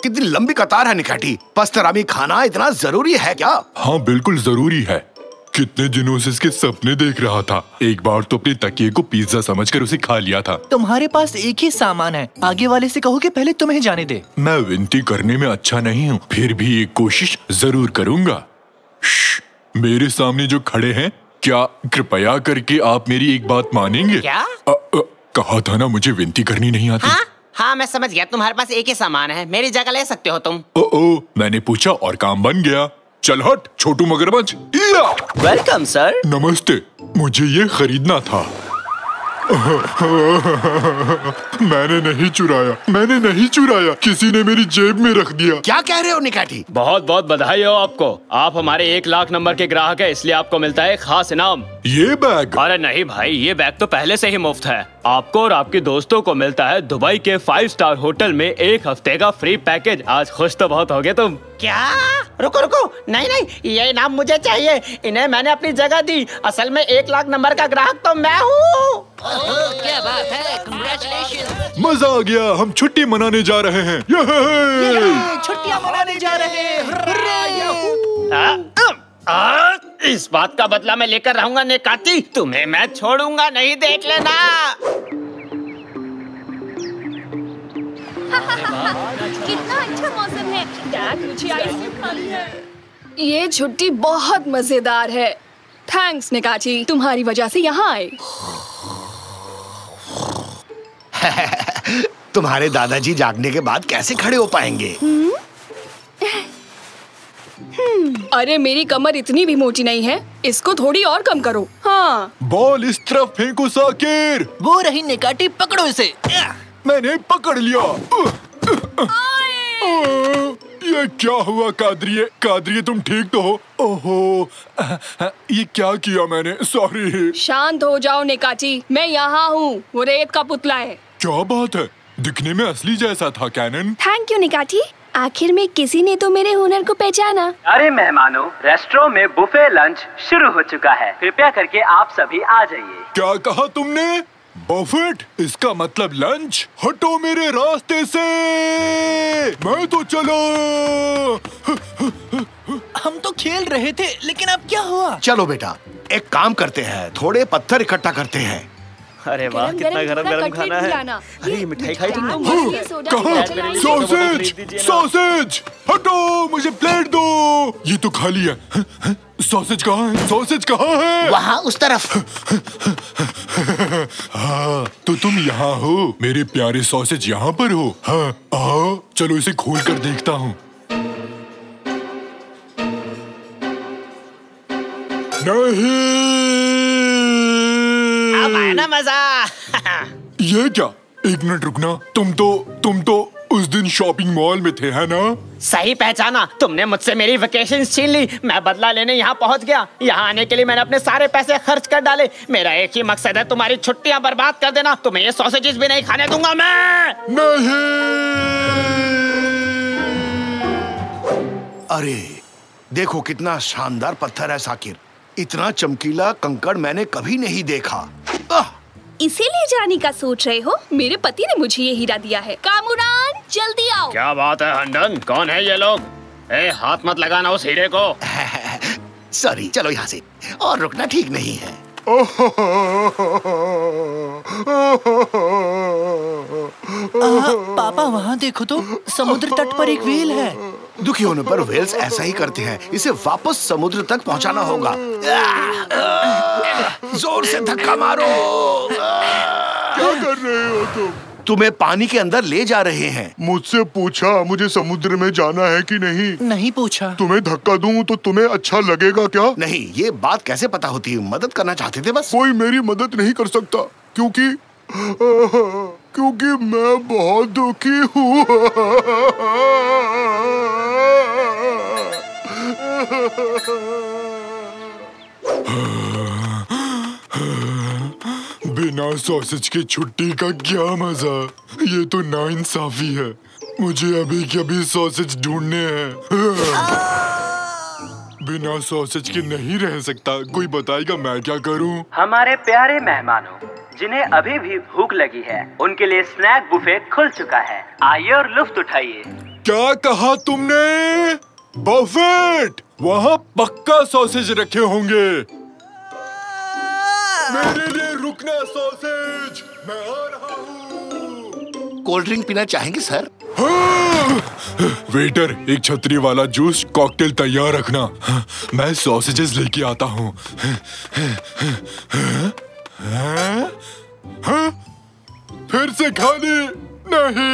कितनी लंबी कतार है निकाटी। पस्तरामी खाना इतना जरूरी है क्या? हाँ बिल्कुल जरूरी है। कितने दिनों से इसके सपने देख रहा था। एक बार तो अपने तकिए को पिज्जा समझकर उसे खा लिया था। तुम्हारे पास एक ही सामान है, आगे वाले से कहो कि पहले तुम्हें जाने दे। मैं विनती करने में अच्छा नहीं हूँ, फिर भी एक कोशिश जरूर करूँगा। मेरे सामने जो खड़े हैं, क्या कृपया करके आप मेरी एक बात मानेंगे? क्या? कहा था ना मुझे विनती करनी नहीं आती। हाँ मैं समझ गया, तुम्हारे पास एक ही सामान है, मेरी जगह ले सकते हो तुम। मैंने पूछा और काम बन गया। चल हट छोटू मगरमच्छ। Welcome sir. नमस्ते, मुझे ये खरीदना था। मैंने नहीं चुराया, किसी ने मेरी जेब में रख दिया। क्या कह रहे हो निकाटी? बहुत बहुत बधाई हो आपको, आप हमारे 1 लाख नंबर के ग्राहक हैं, इसलिए आपको मिलता है खास इनाम। ये बैग? अरे नहीं भाई, ये बैग तो पहले से ही मुफ्त है। आपको और आपके दोस्तों को मिलता है दुबई के 5 स्टार होटल में 1 हफ्ते का फ्री पैकेज। आज खुश तो बहुत होगे तुम। क्या? रुको रुको, नहीं, ये इनाम मुझे चाहिए। इन्हें मैंने अपनी जगह दी। असल में 1 लाख नंबर का ग्राहक तो मैं हूँ। क्या बात है, कांग्रेचुलेशन। मजा आ गया, हम छुट्टी मनाने जा रहे हैं। छुट्टियां मनाने जा रहे हैं। इस बात का बदला मैं लेकर रहूंगा निकाती, तुम्हें मैं छोड़ूंगा नहीं, देख लेना। कितना अच्छा मौसम है। डैड मुझे आइसक्रीम खानी है। ये छुट्टी बहुत मजेदार है। थैंक्स निकाची, तुम्हारी वजह से यहाँ आए। तुम्हारे दादाजी जागने के बाद कैसे खड़े हो पाएंगे? अरे मेरी कमर इतनी भी मोटी नहीं है, इसको थोड़ी और कम करो। हाँ। बॉल इस तरफ फेंको साकिर। वो रही निकाटी, पकड़ो इसे। मैंने पकड़ लिया। ये क्या हुआ कादरिए तुम ठीक तो हो? ओहो, ये क्या किया मैंने? सॉरी। शांत हो जाओ निकाची, मैं यहाँ हूँ। वो रेत का पुतला है। क्या बात है, दिखने में असली जैसा था कैनन। थैंक यू निकाची, आखिर में किसी ने तो मेरे हुनर को पहचाना। अरे मेहमानों, रेस्टोरेंट में बुफे लंच शुरू हो चुका है, कृपया करके आप सभी आ जाइए। क्या कहा तुमने? बफेट? इसका मतलब लंच? हटो मेरे रास्ते से, मैं तो चला। हम तो खेल रहे थे, लेकिन अब क्या हुआ? चलो बेटा, एक काम करते हैं, थोड़े पत्थर इकट्ठा करते हैं। अरे वाह, कितना गरम खाना है। अरे ये मिठाई खाई तुमने? कहाँ? सॉसेज, हटो, मुझे प्लेट दो। ये तो खाली है। सॉसेज कहाँ है? वहाँ उस तरफ। हाँ, तो तुम यहाँ हो, मेरे प्यारे सॉसेज यहाँ पर हो। हाँ, आओ, चलो इसे खोल कर देखता हूँ। नहीं, अब आया ना मजा। ये क्या? एक मिनट रुकना, तुम तो उस दिन शॉपिंग मॉल में थे, है ना? सही पहचाना, तुमने मुझसे मेरी वेकेशन छीन ली। मैं बदला लेने यहाँ पहुँच गया। यहाँ आने के लिए मैंने अपने सारे पैसे खर्च कर डाले। मेरा एक ही मकसद है, तुम्हारी छुट्टियाँ बर्बाद कर देना। तुम्हें ये सॉसेजेस भी नहीं खाने दूंगा मैं। नहीं। अरे देखो कितना शानदार पत्थर है साकिर, इतना चमकीला कंकड़ मैंने कभी नहीं देखा। इसे ले जाने का सोच रहे हो? मेरे पति ने मुझे ये हीरा दिया है। कामुरान, जल्दी आओ। क्या बात है हंडन, कौन है ये लोग? हाथ मत लगाना उस हीरे को। सॉरी, चलो यहाँ से, और रुकना ठीक नहीं है। पापा वहाँ देखो तो, समुद्र तट पर एक व्हेल है। दुखी होने पर व्हेल्स ऐसा ही करते हैं, इसे वापस समुद्र तक पहुँचाना होगा। जोर से धक्का मारो। क्या कर रहे हो तुम? तुम्हें पानी के अंदर ले जा रहे हैं। मुझसे पूछा मुझे समुद्र में जाना है कि नहीं? नहीं पूछा। तुम्हें धक्का दूं तो तुम्हें अच्छा लगेगा क्या? नहीं, ये बात कैसे पता होती? मदद करना चाहते थे बस। कोई मेरी मदद नहीं कर सकता, क्योंकि मैं बहुत दुखी हूँ। बिना सॉसेज की छुट्टी का क्या मजा। ये तो नाइंसाफी है। मुझे अभी के अभी सॉसेज ढूंढने हैं। बिना सॉसेज के नहीं रह सकता। कोई बताएगा मैं क्या करूं? हमारे प्यारे मेहमानों, जिन्हें अभी भी भूख लगी है, उनके लिए स्नैक बुफे खुल चुका है। आइए और लुफ्त उठाइए। क्या कहा तुमने? बफेट, वहाँ पक्का सॉसेज रखे होंगे। मेरे लिए रुकना सॉसेज, मैं आ रहा हूँ। कोल्ड ड्रिंक पीना चाहेंगे सर? वेटर, एक छतरी वाला जूस कॉकटेल तैयार रखना। मैं सॉसेजेस लेके आता हूँ। फिर से खाने नहीं।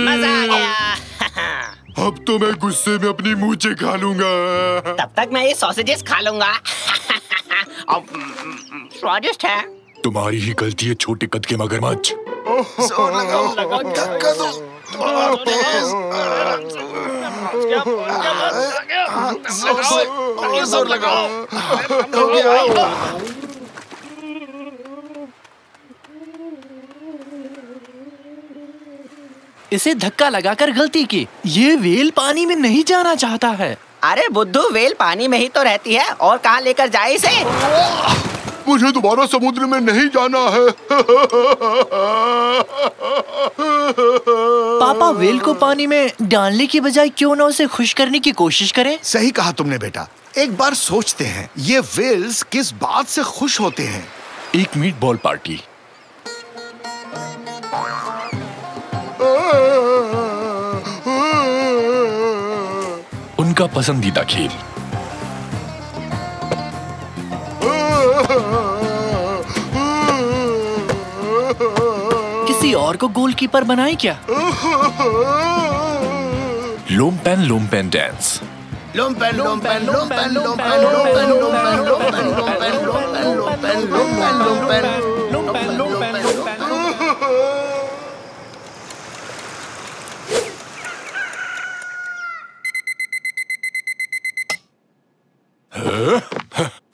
मजा आ गया। अब तो मैं गुस्से में अपनी मूंछें खा लूंगा। तब तक मैं ये सॉसेजेस खा लूंगा। स्वादिष्ट है। तुम्हारी ही गलती है छोटे कद के मगरमच्छ। जोर लगाओ, धक्का दो। जोर लगाओ। इसे धक्का लगाकर गलती की। ये व्हेल पानी में नहीं जाना चाहता है। अरे बुद्धू, व्हेल पानी में ही तो रहती है और कहाँ लेकर जाए इसे? मुझे दोबारा समुद्र में नहीं जाना है। पापा व्हेल को पानी में डालने की बजाय क्यों ना उसे खुश करने की कोशिश करें? सही कहा तुमने बेटा। एक बार सोचते हैं, ये व्हेल्स किस बात से खुश होते हैं? एक मीट बॉल पार्टी। उनका पसंदीदा खेल। किसी और को गोलकीपर बनाए क्या? लोमपेन डांस। लोमपेन लोमपेन लोमपेन लोमपेन लोमपेन लोमपेन लोमपेन लोमपेन लोमपेन लोमपेन लोमपेन लोमपेन।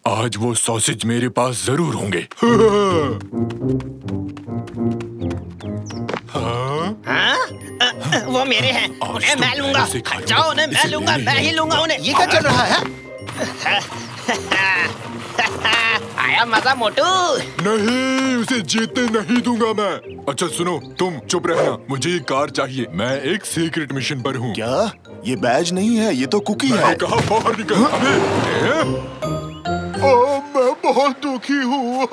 आज वो सॉसेज मेरे पास जरूर होंगे। वो मेरे हैं, उन्हें मैं लूंगा। जाओ, उन्हें मैं लूंगा, मैं ही लूंगा उन्हें। ये क्या चल रहा है? आया मजा मोटू? नहीं, उसे जीतने नहीं दूंगा मैं। अच्छा सुनो, तुम चुप रहना। मुझे ये कार चाहिए। मैं एक सीक्रेट मिशन पर हूँ। क्या? ये बैज नहीं है, ये तो कुकी है। कहा बाहर निकल। मैं बहुत दुखी हूँ।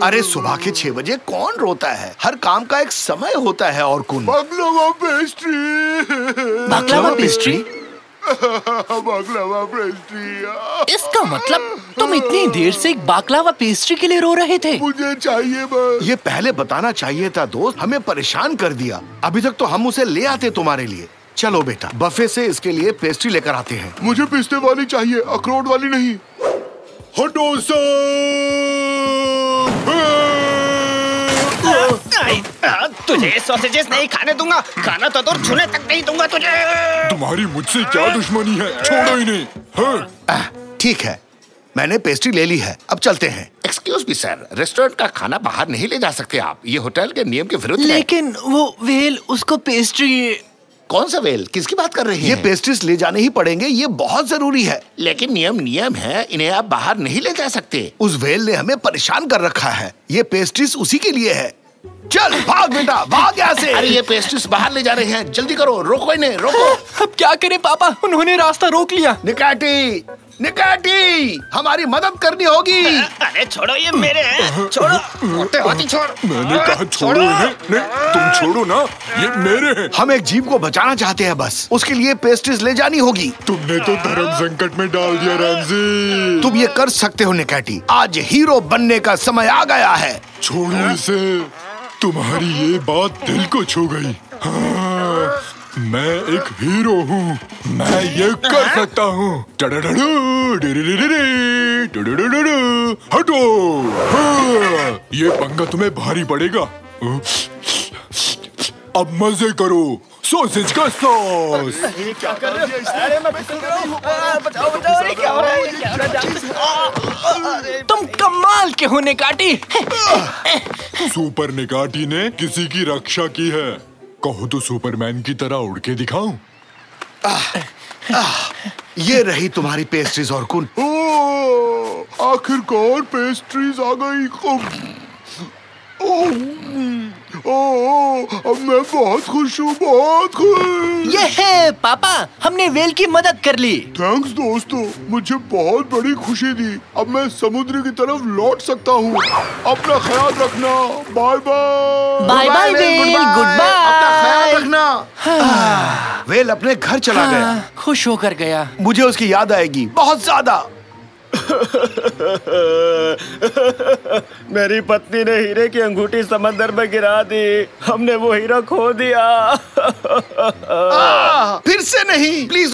अरे सुबह के 6 बजे कौन रोता है? हर काम का एक समय होता है। और कौन? बाकलावा पेस्ट्री। बाकलावा पेस्ट्री? बाकलावा पेस्ट्री। इसका मतलब तुम इतनी देर से एक बाकलावा पेस्ट्री के लिए रो रहे थे? मुझे चाहिए बस। ये पहले बताना चाहिए था दोस्त, हमें परेशान कर दिया। अभी तक तो हम उसे ले आते तुम्हारे लिए। चलो बेटा, बफे से इसके लिए पेस्ट्री लेकर आते हैं। मुझे पिस्ते वाली चाहिए, अखरोट वाली नहीं। हटो तुझे सॉसेजेस नहीं खाने दूंगा। खाना तो दूर, छूने तक नहीं दूंगा तुझे। तुम्हारी मुझसे क्या दुश्मनी है? छोड़ो ही नहीं। ठीक है, मैंने पेस्ट्री ले ली है, अब चलते हैं। एक्सक्यूज मी सर, रेस्टोरेंट का खाना बाहर नहीं ले जा सकते आप। ये होटल के नियम के विरुद्ध है। लेकिन वो व्हेल उसको पेस्ट्री। कौन सा वेल? किसकी बात कर रहे हैं? ये पेस्ट्रीज ले जाने ही पड़ेंगे, ये बहुत जरूरी है। लेकिन नियम है, इन्हें आप बाहर नहीं ले जा सकते। उस व्हेल ने हमें परेशान कर रखा है। ये पेस्ट्रीज उसी के लिए है। चल भाग बेटा, भाग यहाँ से। अरे ये पेस्ट्रीज बाहर ले जा रहे हैं, जल्दी करो, रोको इन्हें, रोको। अब क्या करें पापा, उन्होंने रास्ता रोक लिया। निकाटी, निकाटी, हमारी मदद करनी होगी। अरे छोड़ो, ये मेरे हैं। छोड़ो, मोटे हाथी छोड़। मैंने कहा छोड़ो इन्हें। नहीं, तुम छोड़ो ना, ये मेरे हैं। हम एक जीव को बचाना चाहते हैं बस, उसके लिए पेस्ट्रीज ले जानी होगी। तुमने तो धर्म संकट में डाल दिया रैमजी। तुम ये कर सकते हो निकाटी, आज हीरो बनने का समय आ गया है। छोड़ो इसे, तुम्हारी ये बात दिल को छू गई। हाँ, मैं एक हीरो हूँ, मैं ये कर सकता हूँ। हटो। हाँ, ये पंगा तुम्हें भारी पड़ेगा। अब मजे करो, सॉसेज का सॉस। क्या कर रहे हो? अरे मैं फिसल रहा हूँ। बचाओ बचाओ, अरे क्या हो रहा है? क्या हो रहा है? तुम कमाल के हो निकाटी। सुपर निकाटी ने किसी की रक्षा की है। कहो तो सुपरमैन की तरह उड़ के दिखाऊं? ये रही तुम्हारी पेस्ट्रीज और कुन। आखिरकार पेस्ट्रीज आ गई। अब मैं बहुत खुश हूँ, बहुत खुश। ये है पापा, हमने व्हेल की मदद कर ली। थैंक्स दोस्तों, मुझे बहुत बड़ी खुशी दी। अब मैं समुद्र की तरफ लौट सकता हूँ। अपना ख्याल रखना। Bye bye. Bye bye well, goodbye. अपना ख्याल रखना। व्हेल अपने घर चला गया, खुश होकर गया। मुझे उसकी याद आएगी बहुत ज्यादा। मेरी पत्नी ने हीरे की अंगूठी समंदर में गिरा दी। हमने वो हीरा खो दिया। फिर से नहीं, प्लीज